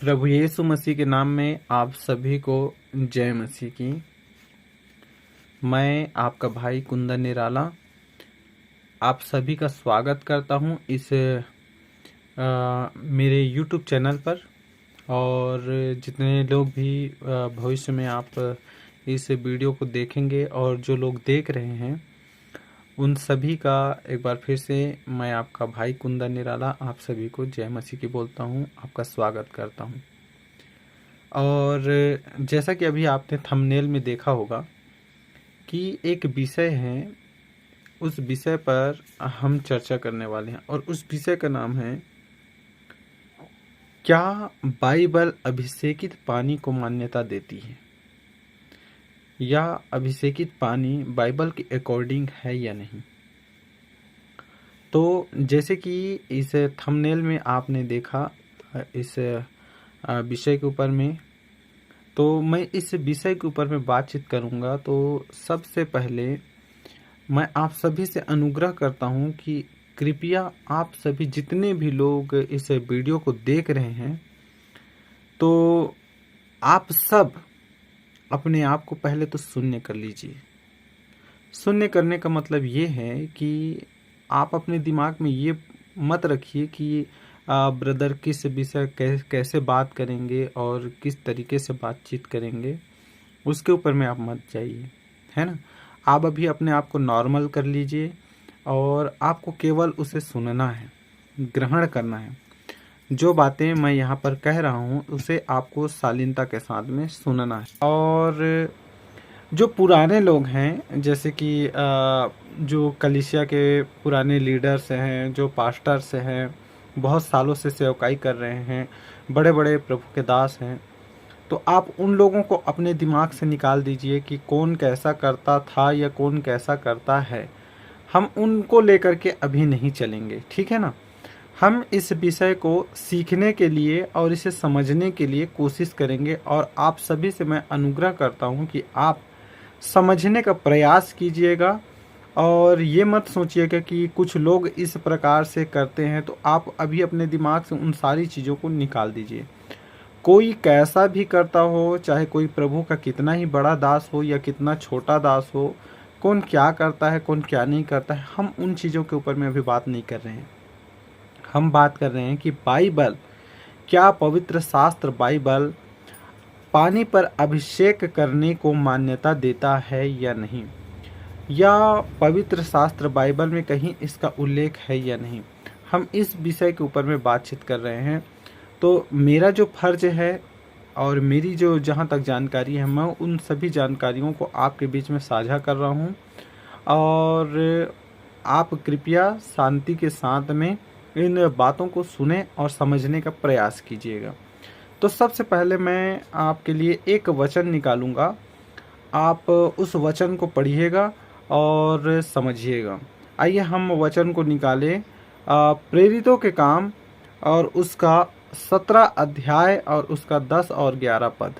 प्रभु यीशु मसीह के नाम में आप सभी को जय मसीह की। मैं आपका भाई कुंदन निराला आप सभी का स्वागत करता हूं इस मेरे YouTube चैनल पर। और जितने लोग भी भविष्य में आप इस वीडियो को देखेंगे और जो लोग देख रहे हैं उन सभी का एक बार फिर से मैं आपका भाई कुंदन निराला आप सभी को जय मसीह की बोलता हूं, आपका स्वागत करता हूं। और जैसा कि अभी आपने थंबनेल में देखा होगा कि एक विषय है, उस विषय पर हम चर्चा करने वाले हैं और उस विषय का नाम है, क्या बाइबल अभिषेकित पानी को मान्यता देती है या अभिषेकित पानी बाइबल के अकॉर्डिंग है या नहीं। तो जैसे कि इस थंबनेल में आपने देखा इस विषय के ऊपर में, तो मैं इस विषय के ऊपर में बातचीत करूंगा। तो सबसे पहले मैं आप सभी से अनुग्रह करता हूं कि कृपया आप सभी जितने भी लोग इस वीडियो को देख रहे हैं, तो आप सब अपने आप को पहले तो शून्य कर लीजिए। शून्य करने का मतलब ये है कि आप अपने दिमाग में ये मत रखिए कि ब्रदर किस विषय कैसे बात करेंगे और किस तरीके से बातचीत करेंगे, उसके ऊपर में आप मत जाइए, है ना। आप अभी अपने आप को नॉर्मल कर लीजिए और आपको केवल उसे सुनना है, ग्रहण करना है। जो बातें मैं यहाँ पर कह रहा हूँ उसे आपको शालीनता के साथ में सुनना है। और जो पुराने लोग हैं, जैसे कि जो कलीसिया के पुराने लीडर्स हैं, जो पास्टर्स हैं, बहुत सालों से सेवकाई कर रहे हैं, बड़े बड़े प्रभु के दास हैं, तो आप उन लोगों को अपने दिमाग से निकाल दीजिए कि कौन कैसा करता था या कौन कैसा करता है। हम उनको लेकर के अभी नहीं चलेंगे, ठीक है ना। हम इस विषय को सीखने के लिए और इसे समझने के लिए कोशिश करेंगे और आप सभी से मैं अनुग्रह करता हूं कि आप समझने का प्रयास कीजिएगा और ये मत सोचिएगा कि कुछ लोग इस प्रकार से करते हैं तो आप अभी अपने दिमाग से उन सारी चीज़ों को निकाल दीजिए। कोई कैसा भी करता हो, चाहे कोई प्रभु का कितना ही बड़ा दास हो या कितना छोटा दास हो, कौन क्या करता है कौन क्या नहीं करता है, हम उन चीज़ों के ऊपर में अभी बात नहीं कर रहे हैं। हम बात कर रहे हैं कि बाइबल, क्या पवित्र शास्त्र बाइबल पानी पर अभिषेक करने को मान्यता देता है या नहीं, या पवित्र शास्त्र बाइबल में कहीं इसका उल्लेख है या नहीं। हम इस विषय के ऊपर में बातचीत कर रहे हैं। तो मेरा जो फर्ज है और मेरी जो जहाँ तक जानकारी है, मैं उन सभी जानकारियों को आपके बीच में साझा कर रहा हूँ और आप कृपया शांति के साथ में इन बातों को सुने और समझने का प्रयास कीजिएगा। तो सबसे पहले मैं आपके लिए एक वचन निकालूंगा, आप उस वचन को पढ़िएगा और समझिएगा। आइए हम वचन को निकालें। प्रेरितों के काम और उसका 17 अध्याय और उसका 10 और 11 पद।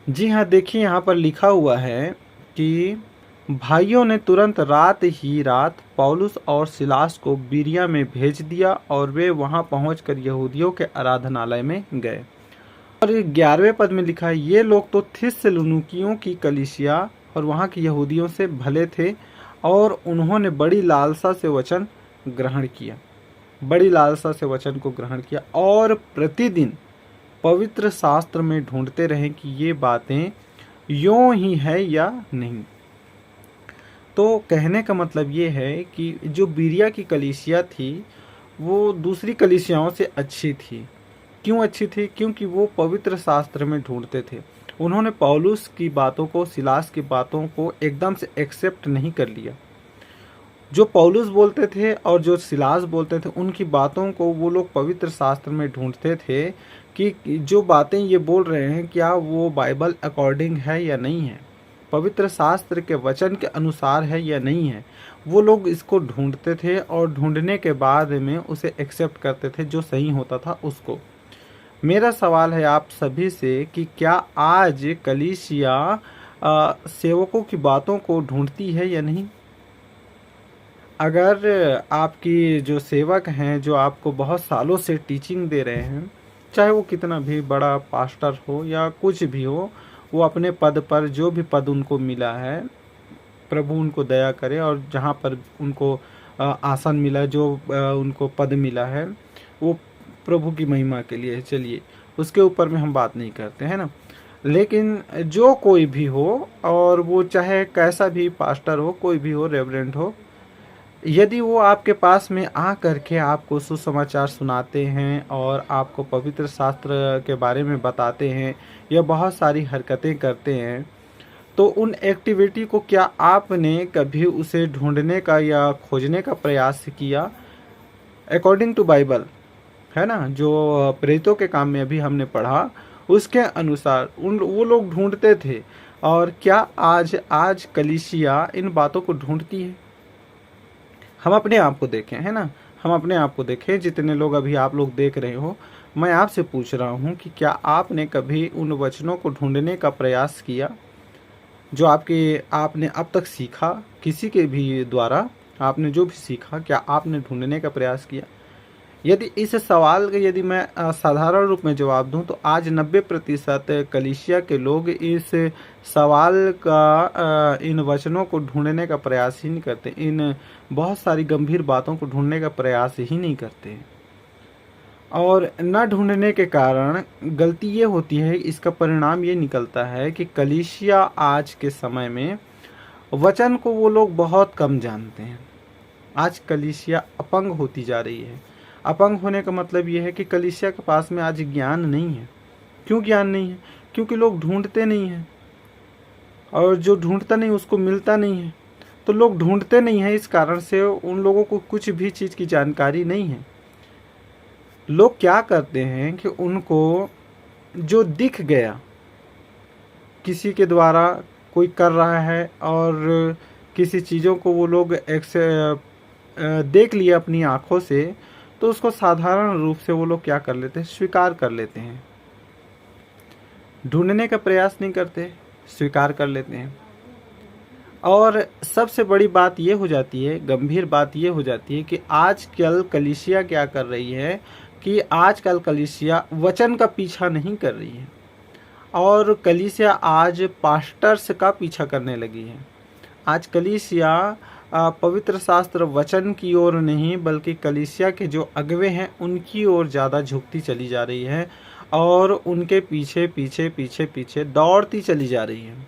जी हाँ, देखिए यहाँ पर लिखा हुआ है कि भाइयों ने तुरंत रात ही रात पौलुस और सिलास को बिरिया में भेज दिया और वे वहां पहुंचकर यहूदियों के आराधनालय में गए। और 11वें पद में लिखा है, ये लोग तो थिस्सलुनीकियों की कलीसिया और वहां के यहूदियों से भले थे और उन्होंने बड़ी लालसा से वचन ग्रहण किया, बड़ी लालसा से वचन को ग्रहण किया और प्रतिदिन पवित्र शास्त्र में ढूंढते रहे कि ये बातें यूं ही है या नहीं। तो कहने का मतलब ये है कि जो बिरिया की कलीसिया थी वो दूसरी कलीसियाओं से अच्छी थी। क्यों अच्छी थी? क्योंकि वो पवित्र शास्त्र में ढूंढते थे। उन्होंने पौलुस की बातों को, सिलास की बातों को एकदम से एक्सेप्ट नहीं कर लिया। जो पौलुस बोलते थे और जो सिलास बोलते थे, उनकी बातों को वो लोग पवित्र शास्त्र में ढूंढते थे कि जो बातें ये बोल रहे हैं क्या वो बाइबल अकॉर्डिंग है या नहीं है, पवित्र शास्त्र के वचन के अनुसार है या नहीं है। वो लोग इसको ढूंढते थे और ढूंढने के बाद में उसे एक्सेप्ट करते थे, जो सही होता था उसको। मेरा सवाल है आप सभी से कि क्या आज कलीसिया सेवकों की बातों को ढूंढती है या नहीं। अगर आपकी जो सेवक हैं, जो आपको बहुत सालों से टीचिंग दे रहे हैं, चाहे वो कितना भी बड़ा पास्टर हो या कुछ भी हो, वो अपने पद पर, जो भी पद उनको मिला है, प्रभु उनको दया करे, और जहाँ पर उनको आसन मिला, जो उनको पद मिला है, वो प्रभु की महिमा के लिए है। चलिए, उसके ऊपर में हम बात नहीं करते हैं ना। लेकिन जो कोई भी हो, और वो चाहे कैसा भी पास्टर हो, कोई भी हो, रेवरेंट हो, यदि वो आपके पास में आ करके आपको सुसमाचार सुनाते हैं और आपको पवित्र शास्त्र के बारे में बताते हैं, या बहुत सारी हरकतें करते हैं, तो उन एक्टिविटी को क्या आपने कभी उसे ढूंढने का या खोजने का प्रयास किया? अकॉर्डिंग टू बाइबल, है ना, जो प्रेरितों के काम में अभी हमने पढ़ा, उसके अनुसार वो लोग ढूंढते थे। और क्या आज कलीसिया इन बातों को ढूंढती है? हम अपने आप को देखें, है ना, हम अपने आप को देखें, जितने लोग अभी आप लोग देख रहे हो, मैं आपसे पूछ रहा हूँ कि क्या आपने कभी उन वचनों को ढूंढने का प्रयास किया जो आपने अब तक सीखा, किसी के भी द्वारा आपने जो भी सीखा, क्या आपने ढूंढने का प्रयास किया? यदि इस सवाल का यदि मैं साधारण रूप में जवाब दूं, तो आज 90% कलीसिया के लोग इस सवाल का, इन वचनों को ढूंढने का प्रयास ही नहीं करते, इन बहुत सारी गंभीर बातों को ढूंढने का प्रयास ही नहीं करते। और न ढूंढने के कारण गलती ये होती है, इसका परिणाम ये निकलता है कि कलीसिया आज के समय में वचन को वो लोग बहुत कम जानते हैं। आज कलीसिया अपंग होती जा रही है। अपंग होने का मतलब ये है कि कलीसिया के पास में आज ज्ञान नहीं है। क्यों ज्ञान नहीं है? क्योंकि लोग ढूंढते नहीं हैं, और जो ढूंढता नहीं उसको मिलता नहीं है। तो लोग ढूंढते नहीं है, इस कारण से उन लोगों को कुछ भी चीज़ की जानकारी नहीं है। लोग क्या करते हैं कि उनको जो दिख गया, किसी के द्वारा कोई कर रहा है, और किसी चीज़ों को वो लोग देख लिया अपनी आँखों से, तो उसको साधारण रूप से वो लोग क्या कर लेते हैं? स्वीकार कर लेते हैं। ढूंढने का प्रयास नहीं करते, स्वीकार कर लेते हैं। और सबसे बड़ी बात ये हो जाती है, गंभीर बात ये हो जाती है कि आजकल कलीसिया क्या कर रही है कि आजकल कलीसिया वचन का पीछा नहीं कर रही है, और कलीसिया आज पास्टर्स का पीछा करने लगी है। आज कलीसिया पवित्र शास्त्र वचन की ओर नहीं, बल्कि कलीसिया के जो अगवे हैं उनकी ओर ज़्यादा झुकती चली जा रही है, और उनके पीछे पीछे पीछे पीछे दौड़ती चली जा रही है।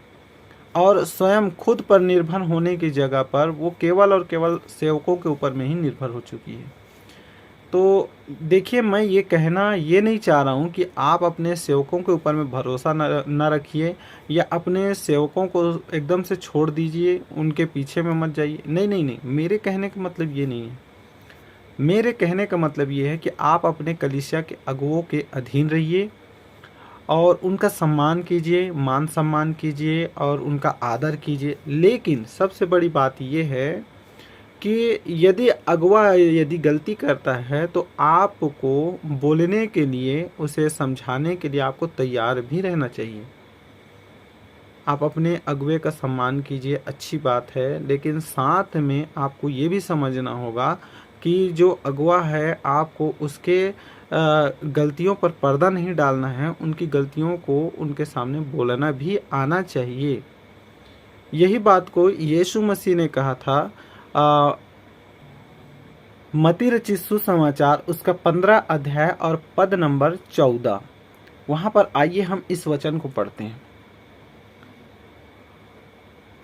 और स्वयं खुद पर निर्भर होने की जगह पर वो केवल और केवल सेवकों के ऊपर में ही निर्भर हो चुकी है। तो देखिए, मैं ये कहना ये नहीं चाह रहा हूँ कि आप अपने सेवकों के ऊपर में भरोसा न रखिए, या अपने सेवकों को एकदम से छोड़ दीजिए, उनके पीछे में मत जाइए। नहीं नहीं नहीं, मेरे कहने का मतलब ये नहीं है। मेरे कहने का मतलब ये है कि आप अपने कलीसिया के अगुवों के अधीन रहिए, और उनका सम्मान कीजिए, मान सम्मान कीजिए, और उनका आदर कीजिए। लेकिन सबसे बड़ी बात ये है कि यदि अगुवा यदि गलती करता है, तो आपको बोलने के लिए, उसे समझाने के लिए आपको तैयार भी रहना चाहिए। आप अपने अगुवे का सम्मान कीजिए, अच्छी बात है, लेकिन साथ में आपको ये भी समझना होगा कि जो अगुवा है, आपको उसके गलतियों पर पर्दा नहीं डालना है, उनकी गलतियों को उनके सामने बोलना भी आना चाहिए। यही बात को यीशु मसीह ने कहा था मत्ती रचित सुसमाचार, उसका 15 अध्याय और पद नंबर 14। वहां पर आइए हम इस वचन को पढ़ते हैं।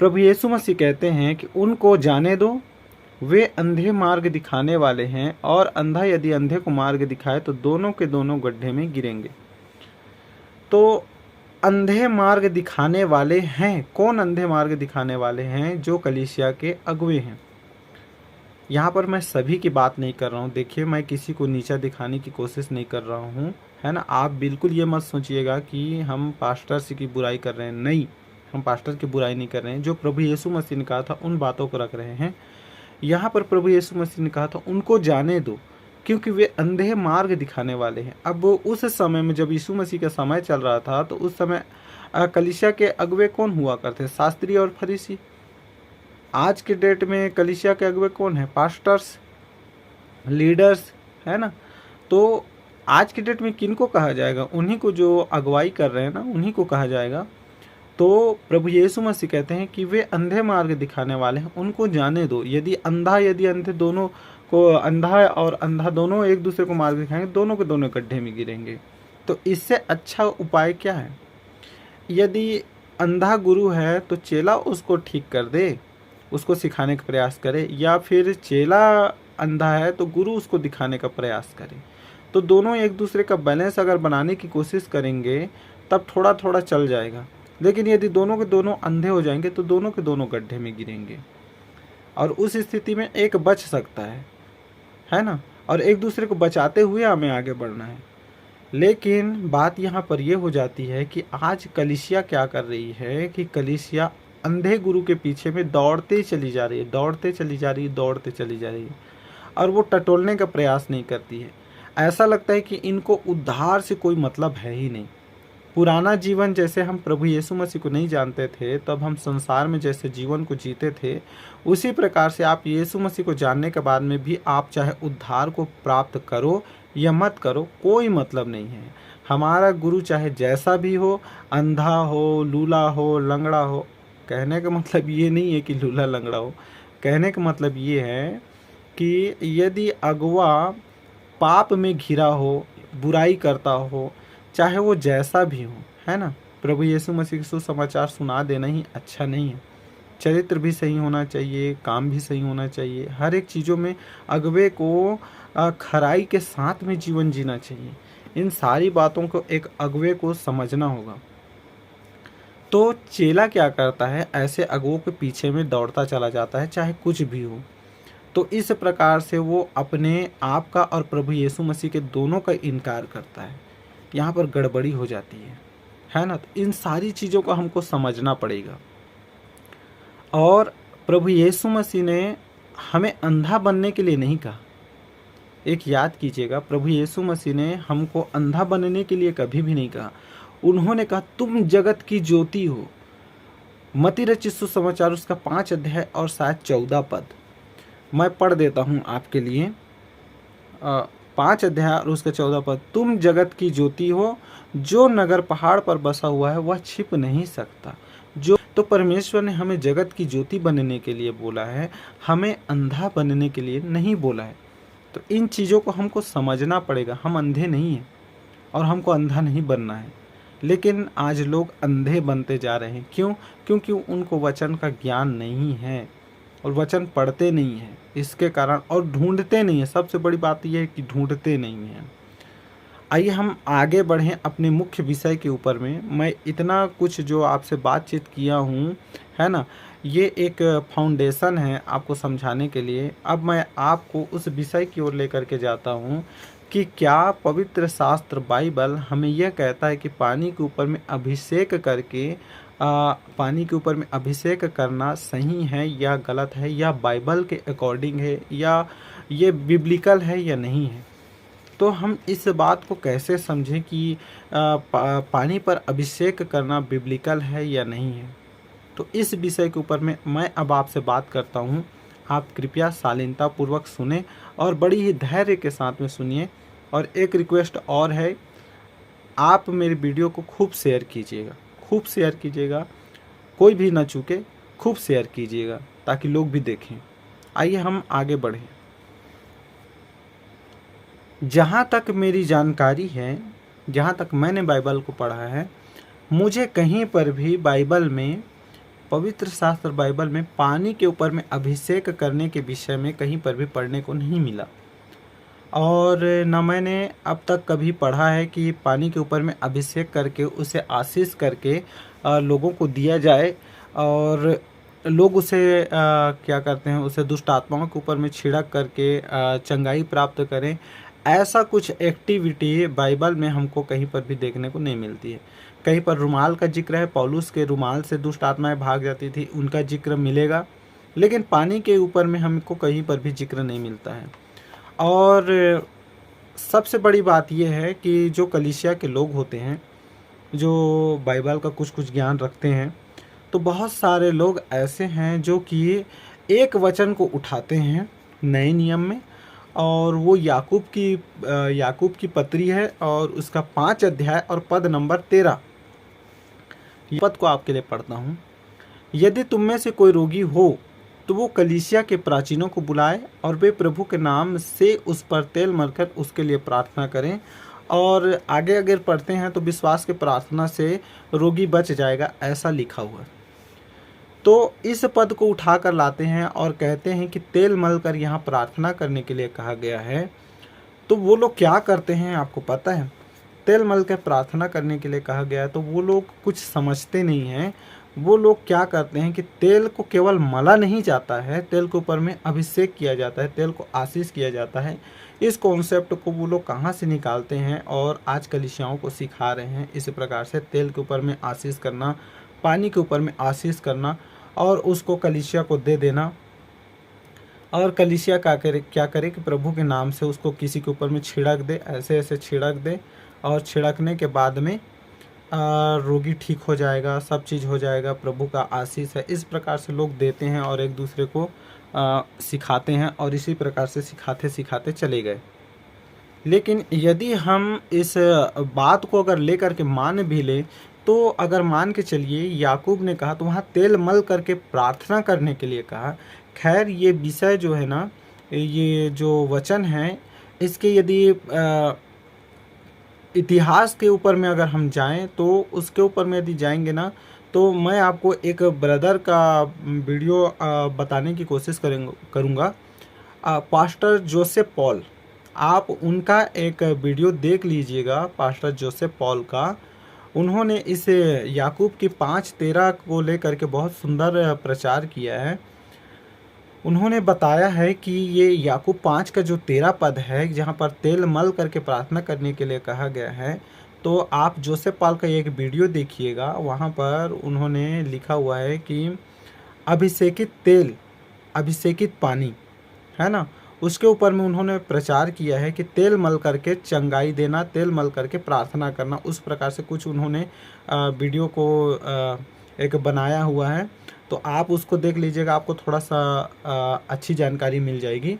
प्रभु यीशु मसीह कहते हैं कि उनको जाने दो, वे अंधे मार्ग दिखाने वाले हैं, और अंधा यदि अंधे को मार्ग दिखाए तो दोनों के दोनों गड्ढे में गिरेंगे। तो अंधे मार्ग दिखाने वाले हैं कौन? अंधे मार्ग दिखाने वाले हैं जो कलीसिया के अगुवे हैं। यहाँ पर मैं सभी की बात नहीं कर रहा हूँ। देखिए, मैं किसी को नीचा दिखाने की कोशिश नहीं कर रहा हूँ, है ना। आप बिल्कुल ये मत सोचिएगा कि हम पास्टर्स की बुराई कर रहे हैं। नहीं, हम पास्टर की बुराई नहीं कर रहे हैं। जो प्रभु यीशु मसीह ने कहा था उन बातों को रख रहे हैं। यहाँ पर प्रभु यीशु मसीह ने कहा था उनको जाने दो, क्योंकि वे अंधे मार्ग दिखाने वाले हैं। अब उस समय में जब यीशु मसीह का समय चल रहा था, तो उस समय कलीसिया के अगुवे कौन हुआ करते? शास्त्री और फरीसी। आज के डेट में कलीसिया के अगुवे कौन है? पास्टर्स, लीडर्स, है ना। तो आज की डेट में किनको कहा जाएगा? उन्हीं को जो अगुवाई कर रहे हैं ना, उन्हीं को कहा जाएगा। तो प्रभु यीशु मसीह कहते हैं कि वे अंधे मार्ग दिखाने वाले हैं, उनको जाने दो। यदि अंधे दोनों को, अंधा और अंधा दोनों एक दूसरे को मार्ग दिखाएंगे, दोनों के दोनों गड्ढे में गिरेंगे। तो इससे अच्छा उपाय क्या है? यदि अंधा गुरु है तो चेला उसको ठीक कर दे, उसको सिखाने का प्रयास करे, या फिर चेला अंधा है तो गुरु उसको दिखाने का प्रयास करे। तो दोनों एक दूसरे का बैलेंस अगर बनाने की कोशिश करेंगे तब थोड़ा थोड़ा चल जाएगा। लेकिन यदि दोनों के दोनों अंधे हो जाएंगे तो दोनों के दोनों गड्ढे में गिरेंगे, और उस स्थिति में एक बच सकता है ना, और एक दूसरे को बचाते हुए हमें आगे बढ़ना है। लेकिन बात यहाँ पर यह हो जाती है कि आज कलीसिया क्या कर रही है कि कलीसिया अंधे गुरु के पीछे में दौड़ते चली जा रही है, दौड़ते चली जा रही है, दौड़ते चली जा रही है, और वो टटोलने का प्रयास नहीं करती है। ऐसा लगता है कि इनको उद्धार से कोई मतलब है ही नहीं। पुराना जीवन जैसे हम प्रभु यीशु मसीह को नहीं जानते थे, तब हम संसार में जैसे जीवन को जीते थे, उसी प्रकार से आप यीशु मसीह को जानने के बाद में भी आप चाहे उद्धार को प्राप्त करो या मत करो, कोई मतलब नहीं है। हमारा गुरु चाहे जैसा भी हो, अंधा हो, लूला हो, लंगड़ा हो, कहने का मतलब ये नहीं है कि लूला लंगड़ा हो, कहने का मतलब ये है कि यदि अगुआ पाप में घिरा हो, बुराई करता हो, चाहे वो जैसा भी हो, है ना, प्रभु यीशु मसीह के सुसमाचार सुना देना ही अच्छा नहीं है। चरित्र भी सही होना चाहिए, काम भी सही होना चाहिए, हर एक चीज़ों में अगुवे को खराई के साथ में जीवन जीना चाहिए। इन सारी बातों को एक अगुवे को समझना होगा। तो चेला क्या करता है, ऐसे अगुवों के पीछे में दौड़ता चला जाता है, चाहे कुछ भी हो। तो इस प्रकार से वो अपने आप का और प्रभु यीशु मसीह के दोनों का इनकार करता है। यहाँ पर गड़बड़ी हो जाती है ना। तो इन सारी चीज़ों को हमको समझना पड़ेगा। और प्रभु यीशु मसीह ने हमें अंधा बनने के लिए नहीं कहा। एक याद कीजिएगा, प्रभु यीशु मसीह ने हमको अंधा बनने के लिए कभी भी नहीं कहा। उन्होंने कहा तुम जगत की ज्योति हो। मत्ती रचित सुसमाचार उसका 5 अध्याय और शायद 14 पद मैं पढ़ देता हूँ आपके लिए। 5 अध्याय और उसका 14 पद, तुम जगत की ज्योति हो, जो नगर पहाड़ पर बसा हुआ है वह छिप नहीं सकता। जो तो परमेश्वर ने हमें जगत की ज्योति बनने के लिए बोला है, हमें अंधा बनने के लिए नहीं बोला है। तो इन चीज़ों को हमको समझना पड़ेगा। हम अंधे नहीं हैं और हमको अंधा नहीं बनना है। लेकिन आज लोग अंधे बनते जा रहे हैं। क्यों? क्योंकि उनको वचन का ज्ञान नहीं है और वचन पढ़ते नहीं हैं, इसके कारण, और ढूंढते नहीं है। सबसे बड़ी बात यह है कि ढूंढते नहीं हैं। आइए हम आगे बढ़ें अपने मुख्य विषय के ऊपर में। मैं इतना कुछ जो आपसे बातचीत किया हूँ, है ना, ये एक फाउंडेशन है आपको समझाने के लिए। अब मैं आपको उस विषय की ओर लेकर के जाता हूँ कि क्या पवित्र शास्त्र बाइबल हमें यह कहता है कि पानी के ऊपर में अभिषेक करके पानी के ऊपर में अभिषेक करना सही है या गलत है, या बाइबल के अकॉर्डिंग है, या ये बिब्लिकल है या नहीं है। तो हम इस बात को कैसे समझें कि पानी पर अभिषेक करना बिब्लिकल है या नहीं है। तो इस विषय के ऊपर में मैं अब आपसे बात करता हूँ। आप कृपया शालीनता पूर्वक सुने और बड़ी ही धैर्य के साथ में सुनिए। और एक रिक्वेस्ट और है, आप मेरी वीडियो को खूब शेयर कीजिएगा, खूब शेयर कीजिएगा, कोई भी ना चूके, खूब शेयर कीजिएगा ताकि लोग भी देखें। आइए हम आगे बढ़ें। जहाँ तक मेरी जानकारी है, जहाँ तक मैंने बाइबल को पढ़ा है, मुझे कहीं पर भी बाइबल में, पवित्र शास्त्र बाइबल में पानी के ऊपर में अभिषेक करने के विषय में कहीं पर भी पढ़ने को नहीं मिला। और न मैंने अब तक कभी पढ़ा है कि पानी के ऊपर में अभिषेक करके उसे आशीष करके लोगों को दिया जाए और लोग उसे क्या करते हैं, उसे दुष्ट आत्माओं के ऊपर में छिड़क करके चंगाई प्राप्त करें। ऐसा कुछ एक्टिविटी बाइबल में हमको कहीं पर भी देखने को नहीं मिलती है। कहीं पर रुमाल का जिक्र है, पौलुस के रुमाल से दुष्ट आत्माएं भाग जाती थी, उनका जिक्र मिलेगा, लेकिन पानी के ऊपर में हमको कहीं पर भी जिक्र नहीं मिलता है। और सबसे बड़ी बात यह है कि जो कलीसिया के लोग होते हैं, जो बाइबल का कुछ कुछ ज्ञान रखते हैं, तो बहुत सारे लोग ऐसे हैं जो कि एक वचन को उठाते हैं नए नियम में और वो याकूब की पत्री है और उसका 5 अध्याय और पद नंबर 13। पद को आपके लिए पढ़ता हूँ। यदि तुम में से कोई रोगी हो तो वो कलीसिया के प्राचीनों को बुलाए और वे प्रभु के नाम से उस पर तेल मलकर उसके लिए प्रार्थना करें। और आगे अगर पढ़ते हैं तो विश्वास के प्रार्थना से रोगी बच जाएगा, ऐसा लिखा हुआ है। तो इस पद को उठा कर लाते हैं और कहते हैं कि तेल मलकर यहाँ प्रार्थना करने के लिए कहा गया है। तो वो लोग क्या करते हैं आपको पता है? तेल मलकर प्रार्थना करने के लिए कहा गया है तो वो लोग कुछ समझते नहीं हैं। वो लोग क्या करते हैं कि तेल को केवल मला नहीं जाता है, तेल के ऊपर में अभिषेक किया जाता है, तेल को आशीष किया जाता है। इस कॉन्सेप्ट को वो लोग कहाँ से निकालते हैं और आज कलीसियाओं को सिखा रहे हैं इस प्रकार से तेल के ऊपर में आशीष करना, पानी के ऊपर में आशीष करना और उसको कलीसिया को दे देना। और कलीसिया क्या करे कि प्रभु के नाम से उसको किसी के ऊपर में छिड़क दे, ऐसे ऐसे छिड़क दे और छिड़कने के बाद में रोगी ठीक हो जाएगा, सब चीज़ हो जाएगा, प्रभु का आशीष है। इस प्रकार से लोग देते हैं और एक दूसरे को सिखाते हैं और इसी प्रकार से सिखाते सिखाते चले गए। लेकिन यदि हम इस बात को अगर लेकर के मान भी लें तो अगर मान के चलिए याकूब ने कहा तो वहाँ तेल मल करके प्रार्थना करने के लिए कहा। खैर ये विषय जो है ना, ये जो वचन है इसके यदि इतिहास के ऊपर में अगर हम जाएं तो उसके ऊपर में यदि जाएंगे ना तो मैं आपको एक ब्रदर का वीडियो बताने की कोशिश करूँगा। पास्टर जोसेफ पॉल, आप उनका एक वीडियो देख लीजिएगा पास्टर जोसेफ पॉल का। उन्होंने इस याकूब की 5:13 को लेकर के बहुत सुंदर प्रचार किया है। उन्होंने बताया है कि ये याकूब 5 का जो 13 पद है जहाँ पर तेल मल करके प्रार्थना करने के लिए कहा गया है, तो आप जोसेफ पॉल का एक वीडियो देखिएगा। वहाँ पर उन्होंने लिखा हुआ है कि अभिषेकित तेल, अभिषेकित पानी है ना, उसके ऊपर में उन्होंने प्रचार किया है कि तेल मल करके चंगाई देना, तेल मल करके प्रार्थना करना। उस प्रकार से कुछ उन्होंने वीडियो को एक बनाया हुआ है, तो आप उसको देख लीजिएगा, आपको थोड़ा सा अच्छी जानकारी मिल जाएगी।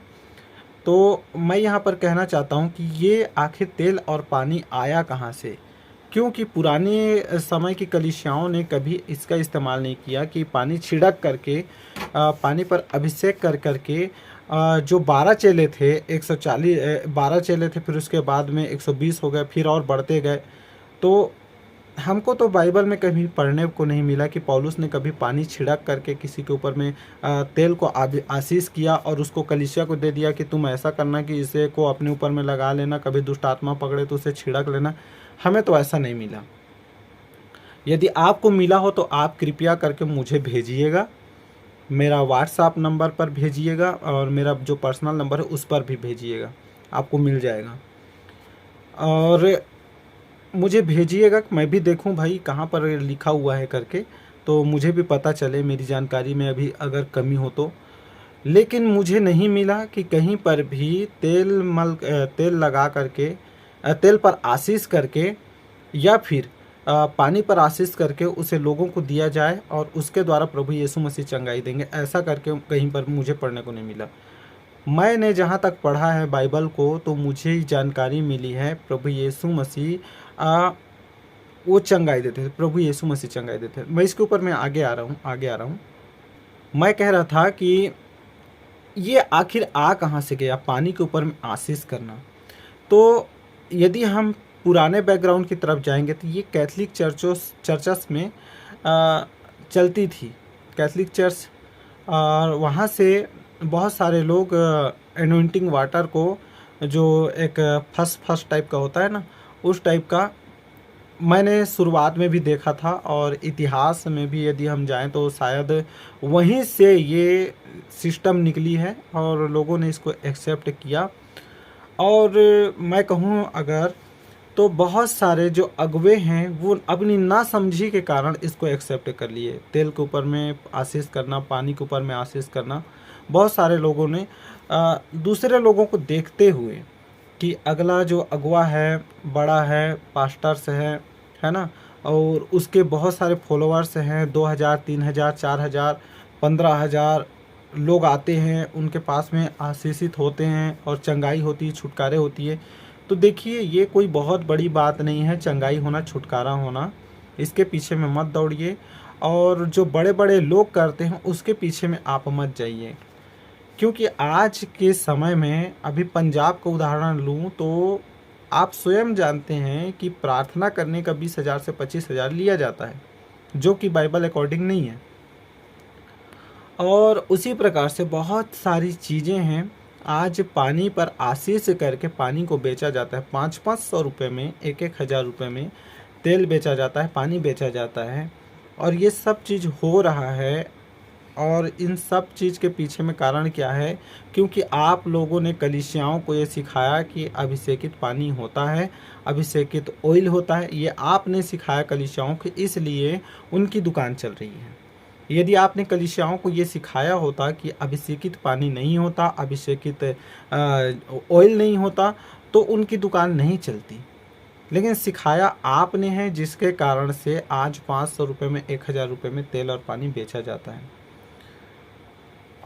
तो मैं यहाँ पर कहना चाहता हूँ कि ये आखिर तेल और पानी आया कहाँ से? क्योंकि पुराने समय की कलीसियाओं ने कभी इसका इस्तेमाल नहीं किया कि पानी छिड़क करके पानी पर अभिषेक कर करके जो 12 चेले थे, 140 12 चेले थे, फिर उसके बाद में 120 हो गए, फिर और बढ़ते गए। तो हमको तो बाइबल में कभी पढ़ने को नहीं मिला कि पौलुस ने कभी पानी छिड़क करके किसी के ऊपर में तेल को आशीष किया और उसको कलीसिया को दे दिया कि तुम ऐसा करना कि इसे को अपने ऊपर में लगा लेना, कभी दुष्ट आत्मा पकड़े तो उसे छिड़क लेना। हमें तो ऐसा नहीं मिला। यदि आपको मिला हो तो आप कृपया करके मुझे भेजिएगा, मेरा व्हाट्सएप नंबर पर भेजिएगा और मेरा जो पर्सनल नंबर है उस पर भी भेजिएगा, आपको मिल जाएगा। और मुझे भेजिएगा, मैं भी देखूं भाई कहाँ पर लिखा हुआ है करके, तो मुझे भी पता चले, मेरी जानकारी में अभी अगर कमी हो तो। लेकिन मुझे नहीं मिला कि कहीं पर भी तेल लगा करके, तेल पर आशीष करके या फिर पानी पर आशीष करके उसे लोगों को दिया जाए और उसके द्वारा प्रभु यीशु मसीह चंगाई देंगे, ऐसा करके कहीं पर मुझे पढ़ने को नहीं मिला। मैंने जहाँ तक पढ़ा है बाइबल को तो मुझे जानकारी मिली है प्रभु यीशु मसीह वो चंगाई देते थे, प्रभु यीशु मसीह चंगाई देते थे। मैं इसके ऊपर मैं आगे आ रहा हूँ। मैं कह रहा था कि ये आखिर कहाँ से गया पानी के ऊपर में आशीष करना। तो यदि हम पुराने बैकग्राउंड की तरफ जाएंगे तो ये कैथलिक चर्चस में चलती थी, कैथलिक चर्च। और वहाँ से बहुत सारे लोग एनोइंटिंग वाटर को, जो एक फर्स्ट टाइप का होता है ना, उस टाइप का मैंने शुरुआत में भी देखा था। और इतिहास में भी यदि हम जाएं तो शायद वहीं से ये सिस्टम निकली है और लोगों ने इसको एक्सेप्ट किया। और मैं कहूँ अगर तो बहुत सारे जो अगुवे हैं वो अपनी नासमझी के कारण इसको एक्सेप्ट कर लिए। तेल के ऊपर में आशीष करना, पानी के ऊपर में आशीष करना, बहुत सारे लोगों ने दूसरे लोगों को देखते हुए कि अगला जो अगुवा है, बड़ा है, पास्टर्स है ना, और उसके बहुत सारे फॉलोअर्स हैं, 2000, 3000, 4000, 15,000, लोग आते हैं, उनके पास में आशीषित होते हैं और चंगाई होती है, छुटकारे होती है। तो देखिए, ये कोई बहुत बड़ी बात नहीं है चंगाई होना, छुटकारा होना। इसके पीछे में मत दौड़िए, और जो बड़े बड़े लोग करते हैं उसके पीछे में आप मत जाइए। क्योंकि आज के समय में, अभी पंजाब का उदाहरण लूँ तो आप स्वयं जानते हैं कि प्रार्थना करने का 20,000 से 25,000 लिया जाता है, जो कि बाइबल अकॉर्डिंग नहीं है। और उसी प्रकार से बहुत सारी चीज़ें हैं। आज पानी पर आशीष करके पानी को बेचा जाता है, 500-500 रुपये में, 1,000 रुपये में तेल बेचा जाता है, पानी बेचा जाता है। और ये सब चीज़ हो रहा है, और इन सब चीज़ के पीछे में कारण क्या है? क्योंकि आप लोगों ने कलीसियाओं को ये सिखाया कि अभिषेकित पानी होता है, अभिषेकित ऑयल होता है। ये आपने सिखाया कलीसियाओं को, इसलिए उनकी दुकान चल रही है। यदि आपने कलीसियाओं को ये सिखाया होता कि अभिषेकित पानी नहीं होता, अभिषेकित ऑयल नहीं होता, तो उनकी दुकान नहीं चलती। लेकिन सिखाया आपने है, जिसके कारण से आज 500 रुपये में, 1,000 रुपये में तेल और पानी बेचा जाता है।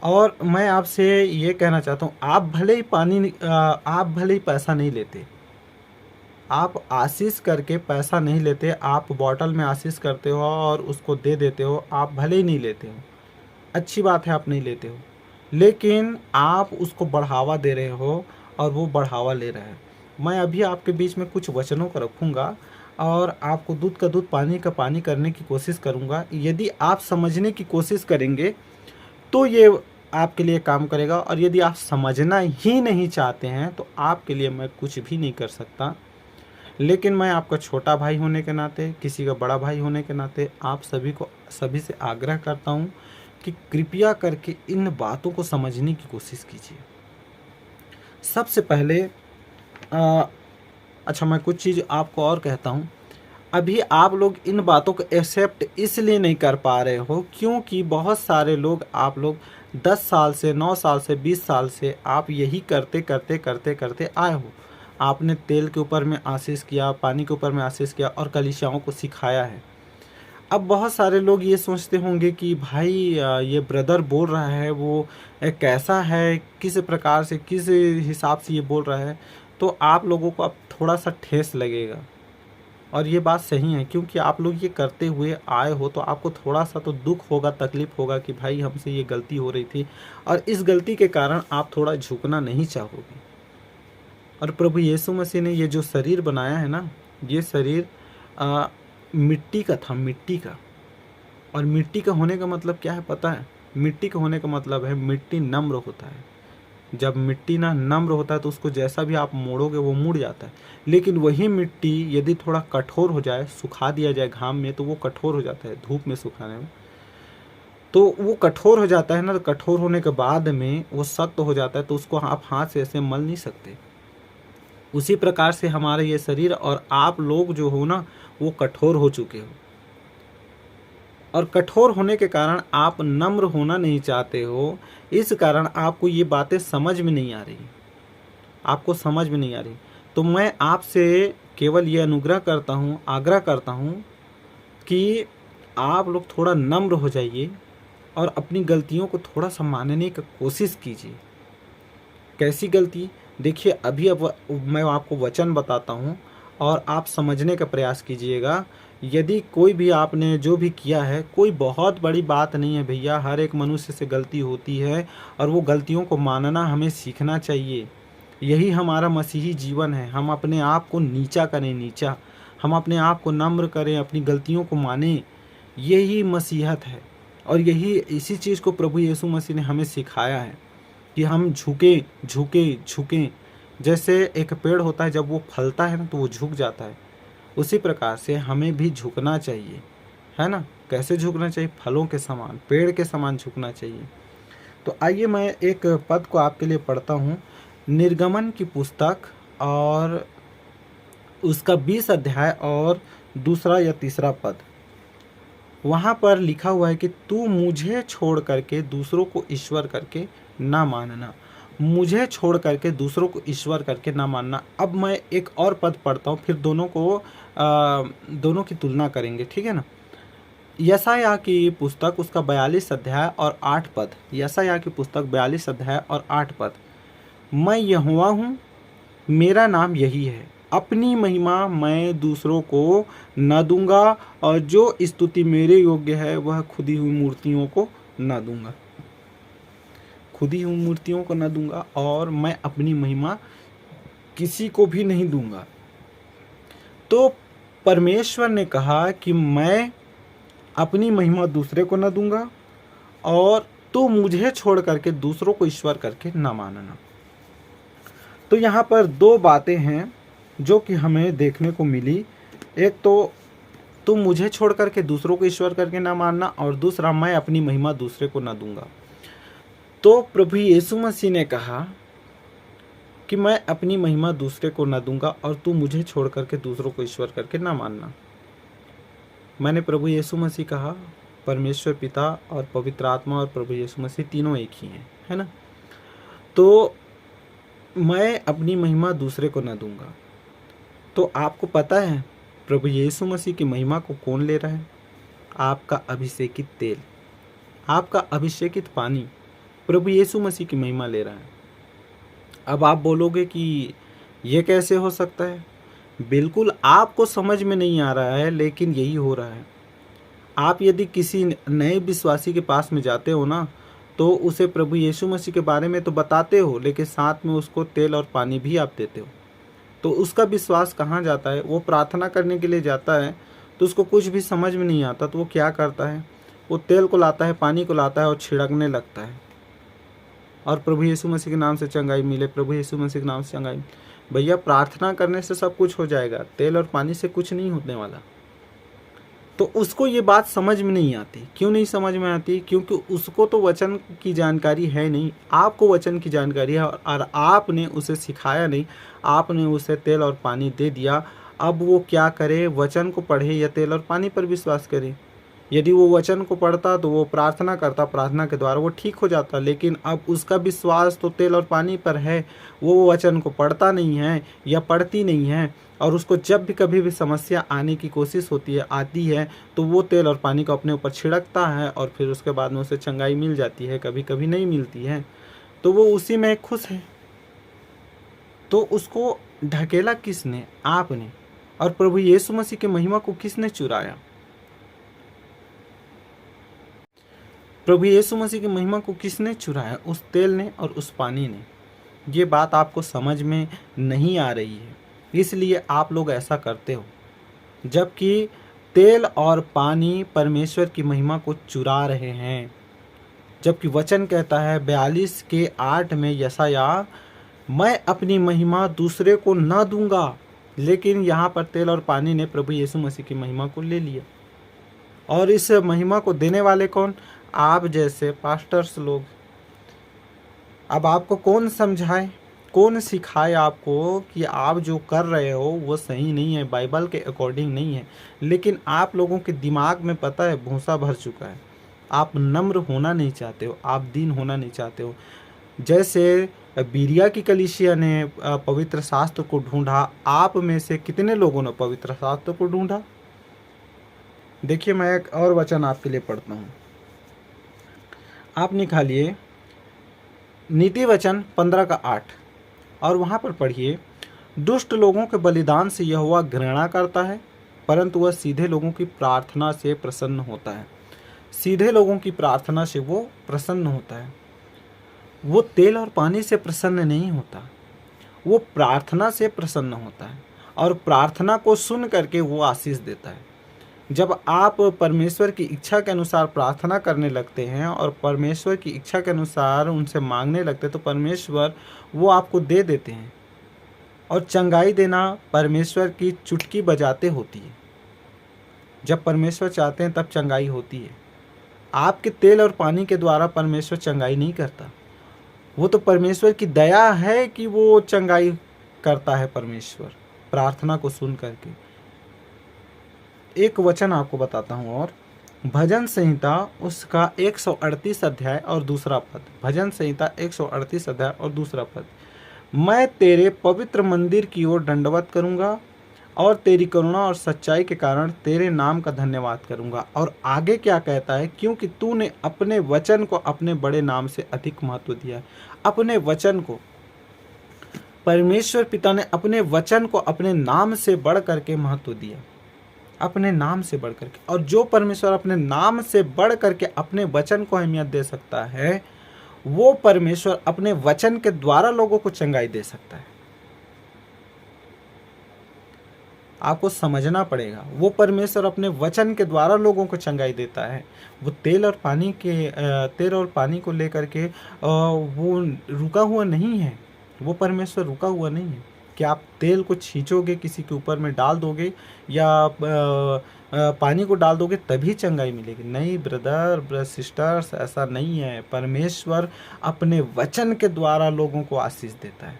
और मैं आपसे ये कहना चाहता हूँ, आप भले ही पैसा नहीं लेते, आप आशीष करके पैसा नहीं लेते, आप बॉटल में आशीष करते हो और उसको दे देते हो। आप भले ही नहीं लेते हो, अच्छी बात है, आप नहीं लेते हो, लेकिन आप उसको बढ़ावा दे रहे हो और वो बढ़ावा ले रहा है। मैं अभी आपके बीच में कुछ वचनों को रखूँगा और आपको दूध का दूध, पानी का पानी करने की कोशिश करूँगा। यदि आप समझने की कोशिश करेंगे तो ये आपके लिए काम करेगा, और यदि आप समझना ही नहीं चाहते हैं तो आपके लिए मैं कुछ भी नहीं कर सकता। लेकिन मैं आपका छोटा भाई होने के नाते, किसी का बड़ा भाई होने के नाते, आप सभी से आग्रह करता हूँ कि कृपया करके इन बातों को समझने की कोशिश कीजिए। सबसे पहले अच्छा, मैं कुछ चीज़ आपको और कहता हूँ। अभी आप लोग इन बातों को एक्सेप्ट इसलिए नहीं कर पा रहे हो क्योंकि बहुत सारे लोग, आप लोग 10 साल से, 9 साल से, 20 साल से आप यही करते करते करते करते आए हो। आपने तेल के ऊपर में आशीष किया, पानी के ऊपर में आशीष किया और कलीसियाओं को सिखाया है। अब बहुत सारे लोग ये सोचते होंगे कि भाई ये ब्रदर बोल रहा है वो कैसा है, किस प्रकार से, किस हिसाब से ये बोल रहा है। तो आप लोगों को अब थोड़ा सा ठेस लगेगा, और ये बात सही है, क्योंकि आप लोग ये करते हुए आए हो, तो आपको थोड़ा सा तो दुख होगा, तकलीफ होगा कि भाई हमसे ये गलती हो रही थी, और इस गलती के कारण आप थोड़ा झुकना नहीं चाहोगे। और प्रभु यीशु मसीह ने ये जो शरीर बनाया है ना, ये शरीर मिट्टी का था, मिट्टी का। और मिट्टी का होने का मतलब क्या है पता है? मिट्टी का होने का मतलब है मिट्टी नम्र होता है। जब मिट्टी ना नम्र होता है तो उसको जैसा भी आप मोड़ोगे वो मुड़ जाता है। लेकिन वही मिट्टी यदि थोड़ा कठोर हो जाए, सुखा दिया जाए घाम में, तो वो कठोर हो जाता है, धूप में सुखाने में, तो वो कठोर हो जाता है ना। तो कठोर होने के बाद में वो सख्त हो जाता है, तो उसको आप हाथ से ऐसे मल नहीं सकते। उसी प्रकार से हमारा ये शरीर और आप लोग जो हो ना, वो कठोर हो चुके हो, और कठोर होने के कारण आप नम्र होना नहीं चाहते हो। इस कारण आपको ये बातें समझ में नहीं आ रही, आपको समझ में नहीं आ रही। तो मैं आपसे केवल ये अनुग्रह करता हूँ, आग्रह करता हूँ कि आप लोग थोड़ा नम्र हो जाइए और अपनी गलतियों को थोड़ा सा मानने की कोशिश कीजिए। कैसी गलती? देखिए, अभी अब मैं आपको वचन बताता हूँ और आप समझने का प्रयास कीजिएगा। यदि कोई भी आपने जो भी किया है, कोई बहुत बड़ी बात नहीं है भैया, हर एक मनुष्य से गलती होती है, और वो गलतियों को मानना हमें सीखना चाहिए। यही हमारा मसीही जीवन है। हम अपने आप को नीचा करें, नीचा, हम अपने आप को नम्र करें, अपनी गलतियों को मानें, यही मसीहत है। और यही, इसी चीज़ को प्रभु यीशु मसीह ने हमें सिखाया है कि हम झुके झुके झुकें। जैसे एक पेड़ होता है, जब वो फलता है ना तो वो झुक जाता है, उसी प्रकार से हमें भी झुकना चाहिए, है ना। कैसे झुकना चाहिए? फलों के समान, पेड़ के समान झुकना चाहिए। तो आइए मैं एक पद को आपके लिए पढ़ता हूँ, निर्गमन की पुस्तक और उसका 20 अध्याय और दूसरा या तीसरा पद। वहाँ पर लिखा हुआ है कि तू मुझे छोड़ करके दूसरों को ईश्वर करके ना मानना, मुझे छोड़ करके दूसरों को ईश्वर करके ना मानना। अब मैं एक और पद पढ़ता हूँ, फिर दोनों की तुलना करेंगे, ठीक है ना। यशायाह की पुस्तक उसका 42 अध्याय और 8 पद। यशायाह की पुस्तक 42 अध्याय और 8 पद। मैं यहोवा हूँ, मेरा नाम यही है, अपनी महिमा मैं दूसरों को न दूंगा, और जो स्तुति मेरे योग्य है वह खुदी हुई मूर्तियों को न दूंगा। खुदी हुई मूर्तियों को न दूंगा, और मैं अपनी महिमा किसी को भी नहीं दूंगा। तो परमेश्वर ने कहा कि मैं अपनी महिमा दूसरे को न दूंगा, और तो मुझे छोड़ करके दूसरों को ईश्वर करके न मानना। तो यहाँ पर दो बातें हैं जो कि हमें देखने को मिली। एक तो तुम मुझे छोड़ करके दूसरों को ईश्वर करके ना मानना, और दूसरा मैं अपनी महिमा दूसरे को ना दूंगा। तो प्रभु यीशु मसीह ने कहा कि मैं अपनी महिमा दूसरे को ना दूंगा, और तू मुझे छोड़ करके दूसरों को ईश्वर करके ना मानना। मैंने प्रभु यीशु मसीह कहा, परमेश्वर पिता और पवित्र आत्मा और प्रभु यीशु मसीह तीनों एक ही हैं, है ना। तो मैं अपनी महिमा दूसरे को न दूंगा। तो आपको पता है प्रभु यीशु मसीह की महिमा को कौन ले रहा है? आपका अभिषेकित तेल, आपका अभिषेकित पानी प्रभु यीशु मसीह की महिमा ले रहा है। अब आप बोलोगे कि ये कैसे हो सकता है? बिल्कुल आपको समझ में नहीं आ रहा है, लेकिन यही हो रहा है। आप यदि किसी नए विश्वासी के पास में जाते हो ना, तो उसे प्रभु यीशु मसीह के बारे में तो बताते हो, लेकिन साथ में उसको तेल और पानी भी आप देते हो। तो उसका विश्वास कहाँ जाता है? वो प्रार्थना करने के लिए जाता है, तो उसको कुछ भी समझ में नहीं आता, तो वो क्या करता है? वो तेल को लाता है, पानी को लाता है और छिड़कने लगता है, और प्रभु यीशु मसीह के नाम से चंगाई मिले, प्रभु यीशु मसीह के नाम से चंगाई। भैया, प्रार्थना करने से सब कुछ हो जाएगा, तेल और पानी से कुछ नहीं होने वाला। तो उसको ये बात समझ में नहीं आती। क्यों नहीं समझ में आती? क्योंकि उसको तो वचन की जानकारी है नहीं। आपको वचन की जानकारी है, और आपने उसे सिखाया नहीं, आपने उसे तेल और पानी दे दिया। अब वो क्या करे? वचन को पढ़े या तेल और पानी पर विश्वास करे? यदि वो वचन को पढ़ता तो वो प्रार्थना करता, प्रार्थना के द्वारा वो ठीक हो जाता। लेकिन अब उसका विश्वास तो तेल और पानी पर है, वो वचन को पढ़ता नहीं है या पढ़ती नहीं है, और उसको जब भी कभी भी समस्या आने की कोशिश होती है, आती है, तो वो तेल और पानी को अपने ऊपर छिड़कता है, और फिर उसके बाद में उसे चंगाई मिल जाती है, कभी कभी नहीं मिलती है, तो वो उसी में खुश है। तो उसको ढकेला किसने? आपने। और प्रभु यीशु मसीह की महिमा को किसने चुराया? प्रभु यीशु मसीह की महिमा को किसने चुराया? उस तेल ने और उस पानी ने। ये बात आपको समझ में नहीं आ रही है, इसलिए आप लोग ऐसा करते हो। जबकि तेल और पानी परमेश्वर की महिमा को चुरा रहे हैं। जबकि वचन कहता है 42 के 8 में, यशायाह, मैं अपनी महिमा दूसरे को न दूंगा। लेकिन यहाँ पर तेल और पानी ने प्रभु यीशु मसीह की महिमा को ले लिया। और इस महिमा को देने वाले कौन? आप जैसे पास्टर्स लोग। अब आपको कौन समझाए, कौन सिखाए आपको कि आप जो कर रहे हो वो सही नहीं है, बाइबल के अकॉर्डिंग नहीं है। लेकिन आप लोगों के दिमाग में पता है भूसा भर चुका है। आप नम्र होना नहीं चाहते हो, आप दीन होना नहीं चाहते हो। जैसे बीरिया की कलीसिया ने पवित्र शास्त्र को ढूंढा, आप में से कितने लोगों ने पवित्र शास्त्र को ढूंढा? देखिए, मैं एक और वचन आपके लिए पढ़ता हूँ। आप निकालिए नीति वचन 15 का 8, और वहाँ पर पढ़िए, दुष्ट लोगों के बलिदान से यहोवा घृणा करता है, परंतु वह सीधे लोगों की प्रार्थना से प्रसन्न होता है। सीधे लोगों की प्रार्थना से वो प्रसन्न होता है। वो तेल और पानी से प्रसन्न नहीं होता, वो प्रार्थना से प्रसन्न होता है, और प्रार्थना को सुन करके वो आशीष देता है। जब आप परमेश्वर की इच्छा के अनुसार प्रार्थना करने लगते हैं और परमेश्वर की इच्छा के अनुसार उनसे मांगने लगते हैं, तो परमेश्वर वो आपको दे देते हैं। और चंगाई देना परमेश्वर की चुटकी बजाते होती है। जब परमेश्वर चाहते हैं तब चंगाई होती है। आपके तेल और पानी के द्वारा परमेश्वर चंगाई नहीं करता। वो तो परमेश्वर की दया है कि वो चंगाई करता है परमेश्वर, प्रार्थना को सुन करके। एक वचन आपको बताता हूँ, और भजन संहिता उसका 138 अध्याय और दूसरा पद। भजन संहिता 138 अध्याय और दूसरा पद। मैं तेरे पवित्र मंदिर की ओर दंडवत करूँगा और तेरी करुणा और सच्चाई के कारण तेरे नाम का धन्यवाद करूंगा। और आगे क्या कहता है, क्योंकि तूने अपने वचन को अपने बड़े नाम से अधिक महत्व दिया है। अपने वचन को, परमेश्वर पिता ने अपने वचन को अपने नाम से बढ़ करके महत्व दिया, अपने नाम से बढ़ करके। और जो परमेश्वर अपने नाम से बढ़ करके अपने वचन को अहमियत दे सकता है, वो परमेश्वर अपने वचन के द्वारा लोगों को चंगाई दे सकता है। आपको समझना पड़ेगा, वो परमेश्वर अपने वचन के द्वारा लोगों को चंगाई देता है। वो तेल और पानी को लेकर के वो रुका हुआ नहीं है। वो परमेश्वर रुका हुआ नहीं है कि आप तेल को छींचोगे, किसी के ऊपर में डाल दोगे या पानी को डाल दोगे तभी चंगाई मिलेगी। नहीं ब्रदर सिस्टर्स, ऐसा नहीं है। परमेश्वर अपने वचन के द्वारा लोगों को आशीष देता है।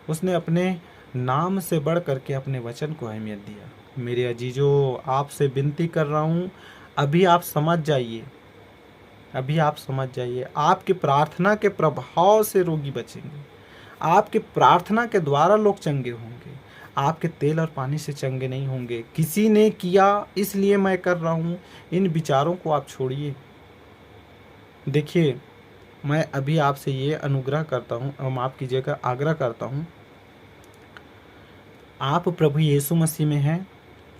उसने अपने नाम से बढ़ करके अपने वचन को अहमियत दिया। मेरे अजीजों, आपसे विनती कर रहा हूँ, अभी आप समझ जाइए, अभी आप समझ जाइए। आपकी प्रार्थना के प्रभाव से रोगी बचेंगे, आपकी प्रार्थना के द्वारा लोग चंगे होंगे, आपके तेल और पानी से चंगे नहीं होंगे। किसी ने किया इसलिए मैं कर रहा हूँ, इन विचारों को आप छोड़िए। देखिए, मैं अभी आपसे ये अनुग्रह करता हूँ, हम माफ़ कीजिएगा, आग्रह करता हूँ। आप प्रभु यीशु मसीह में हैं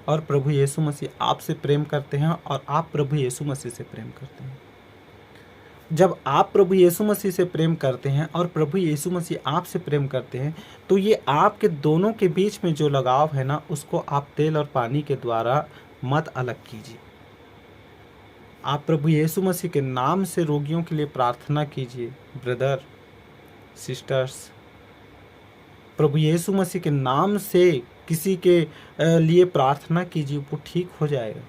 और प्रभु यीशु मसीह आपसे प्रेम करते हैं और आप प्रभु यीशु मसीह से प्रेम करते हैं। जब आप प्रभु यीशु मसीह से प्रेम करते हैं और प्रभु यीशु मसीह आपसे प्रेम करते हैं, तो ये आपके दोनों के बीच में जो लगाव है ना, उसको आप तेल और पानी के द्वारा मत अलग कीजिए। आप प्रभु यीशु मसीह के नाम से रोगियों के लिए प्रार्थना कीजिए। ब्रदर सिस्टर्स, प्रभु यीशु मसीह के नाम से किसी के लिए प्रार्थना कीजिए, वो ठीक हो जाएगा।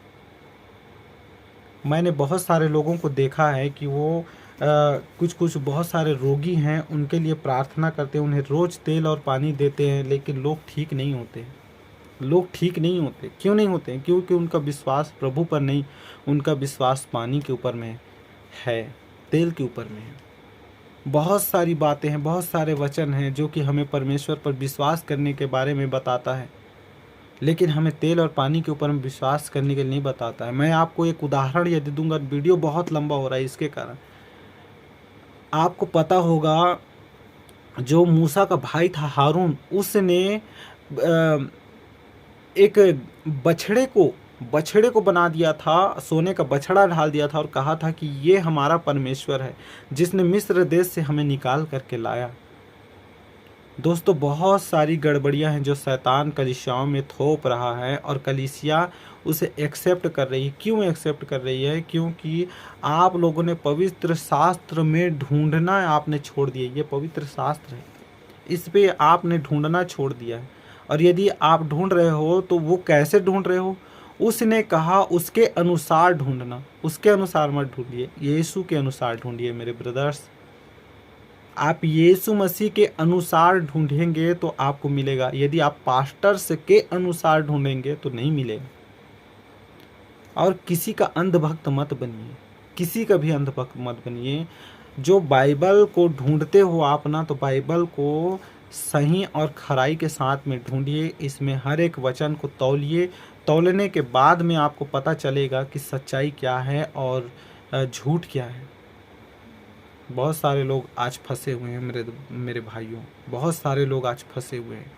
मैंने बहुत सारे लोगों को देखा है कि वो कुछ बहुत सारे रोगी हैं, उनके लिए प्रार्थना करते हैं, उन्हें रोज़ तेल और पानी देते हैं, लेकिन लोग ठीक नहीं होते। लोग ठीक नहीं होते। क्यों नहीं होते? क्योंकि उनका विश्वास प्रभु पर नहीं, उनका विश्वास पानी के ऊपर में है, तेल के ऊपर में है। बहुत सारी बातें हैं, बहुत सारे वचन हैं जो कि हमें परमेश्वर पर विश्वास करने के बारे में बताता है, लेकिन हमें तेल और पानी के ऊपर में विश्वास करने के लिए नहीं बताता है। मैं आपको एक उदाहरण यदि दूंगा, वीडियो बहुत लंबा हो रहा है इसके कारण। आपको पता होगा, जो मूसा का भाई था हारून, उसने एक बछड़े को बना दिया था, सोने का बछड़ा ढाल दिया था और कहा था कि ये हमारा परमेश्वर है जिसने मिस्र देश से हमें निकाल करके लाया। दोस्तों, बहुत सारी गड़बड़ियां हैं जो शैतान कलीसियाओं में थोप रहा है और कलीसिया उसे एक्सेप्ट कर रही है। क्यों एक्सेप्ट कर रही है? क्योंकि आप लोगों ने पवित्र शास्त्र में ढूंढना आपने छोड़ दिया। ये पवित्र शास्त्र है, इस पे आपने ढूंढना छोड़ दिया है। और यदि आप ढूंढ रहे हो तो वो कैसे ढूंढ रहे हो? उसने कहा उसके अनुसार ढूंढना, उसके अनुसार मत ढूंढिए, यीशु के अनुसार ढूंढिए। मेरे ब्रदर्स, आप यीशु मसीह के अनुसार ढूंढेंगे तो आपको मिलेगा। यदि आप पास्टर्स के अनुसार ढूंढेंगे तो नहीं मिलेगा। और किसी का अंधभक्त मत बनिए, किसी का भी अंधभक्त मत बनिए। जो बाइबल को ढूंढते हो आप ना, तो बाइबल को सही और खराई के साथ में ढूंढिए। इसमें हर एक वचन को तौलिए। तौलने के बाद में आपको पता चलेगा कि सच्चाई क्या है और झूठ क्या है। बहुत सारे लोग आज फंसे हुए हैं मेरे भाइयों, बहुत सारे लोग आज फंसे हुए हैं।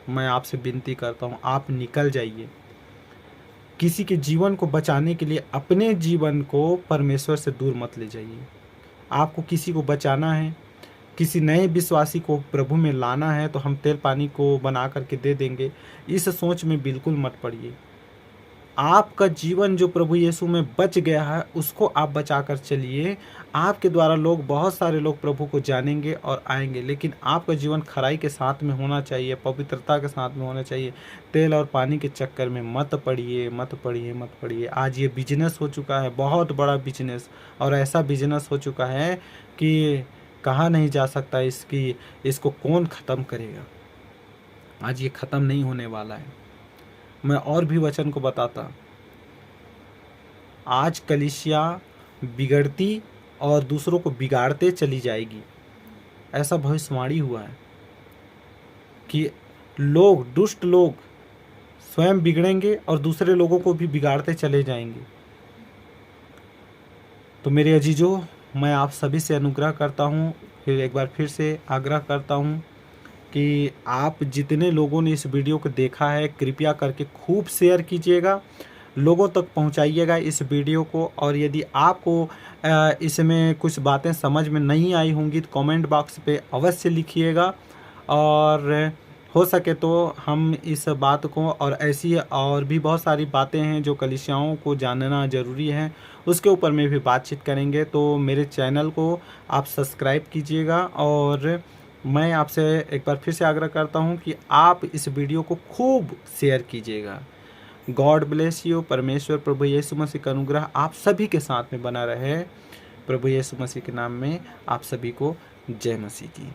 मैं आपसे विनती करता हूँ, आप निकल जाइए। किसी के जीवन को बचाने के लिए अपने जीवन को परमेश्वर से दूर मत ले जाइए। आपको किसी को बचाना है, किसी नए विश्वासी को प्रभु में लाना है, तो हम तेल पानी को बना करके दे देंगे, इस सोच में बिल्कुल मत पड़िए। आपका जीवन जो प्रभु यीशु में बच गया है, उसको आप बचा कर चलिए। आपके द्वारा बहुत सारे लोग प्रभु को जानेंगे और आएंगे, लेकिन आपका जीवन खराई के साथ में होना चाहिए, पवित्रता के साथ में होना चाहिए। तेल और पानी के चक्कर में मत पड़िए, मत पड़िए, मत पड़िए। आज ये बिजनेस हो चुका है, बहुत बड़ा बिजनेस, और ऐसा बिजनेस हो चुका है कि कहा नहीं जा सकता इसको कौन ख़त्म करेगा। आज ये ख़त्म नहीं होने वाला है। मैं और भी वचन को बताता, आज कलीसिया बिगड़ती और दूसरों को बिगाड़ते चली जाएगी। ऐसा भविष्यवाणी हुआ है कि लोग, दुष्ट लोग स्वयं बिगड़ेंगे और दूसरे लोगों को भी बिगाड़ते चले जाएंगे। तो मेरे अजीजों, मैं आप सभी से अनुग्रह करता हूँ, फिर एक बार फिर से आग्रह करता हूँ कि आप जितने लोगों ने इस वीडियो को देखा है, कृपया करके खूब शेयर कीजिएगा, लोगों तक पहुंचाइएगा इस वीडियो को। और यदि आपको इसमें कुछ बातें समझ में नहीं आई होंगी तो कमेंट बॉक्स पे अवश्य लिखिएगा, और हो सके तो हम इस बात को, और ऐसी और भी बहुत सारी बातें हैं जो कलीसियाओं को जानना ज़रूरी है, उसके ऊपर में भी बातचीत करेंगे। तो मेरे चैनल को आप सब्सक्राइब कीजिएगा, और मैं आपसे एक बार फिर से आग्रह करता हूं कि आप इस वीडियो को खूब शेयर कीजिएगा। God bless you. परमेश्वर प्रभु यीशु मसीह का अनुग्रह आप सभी के साथ में बना रहे। प्रभु यीशु मसीह के नाम में आप सभी को जय मसीह की।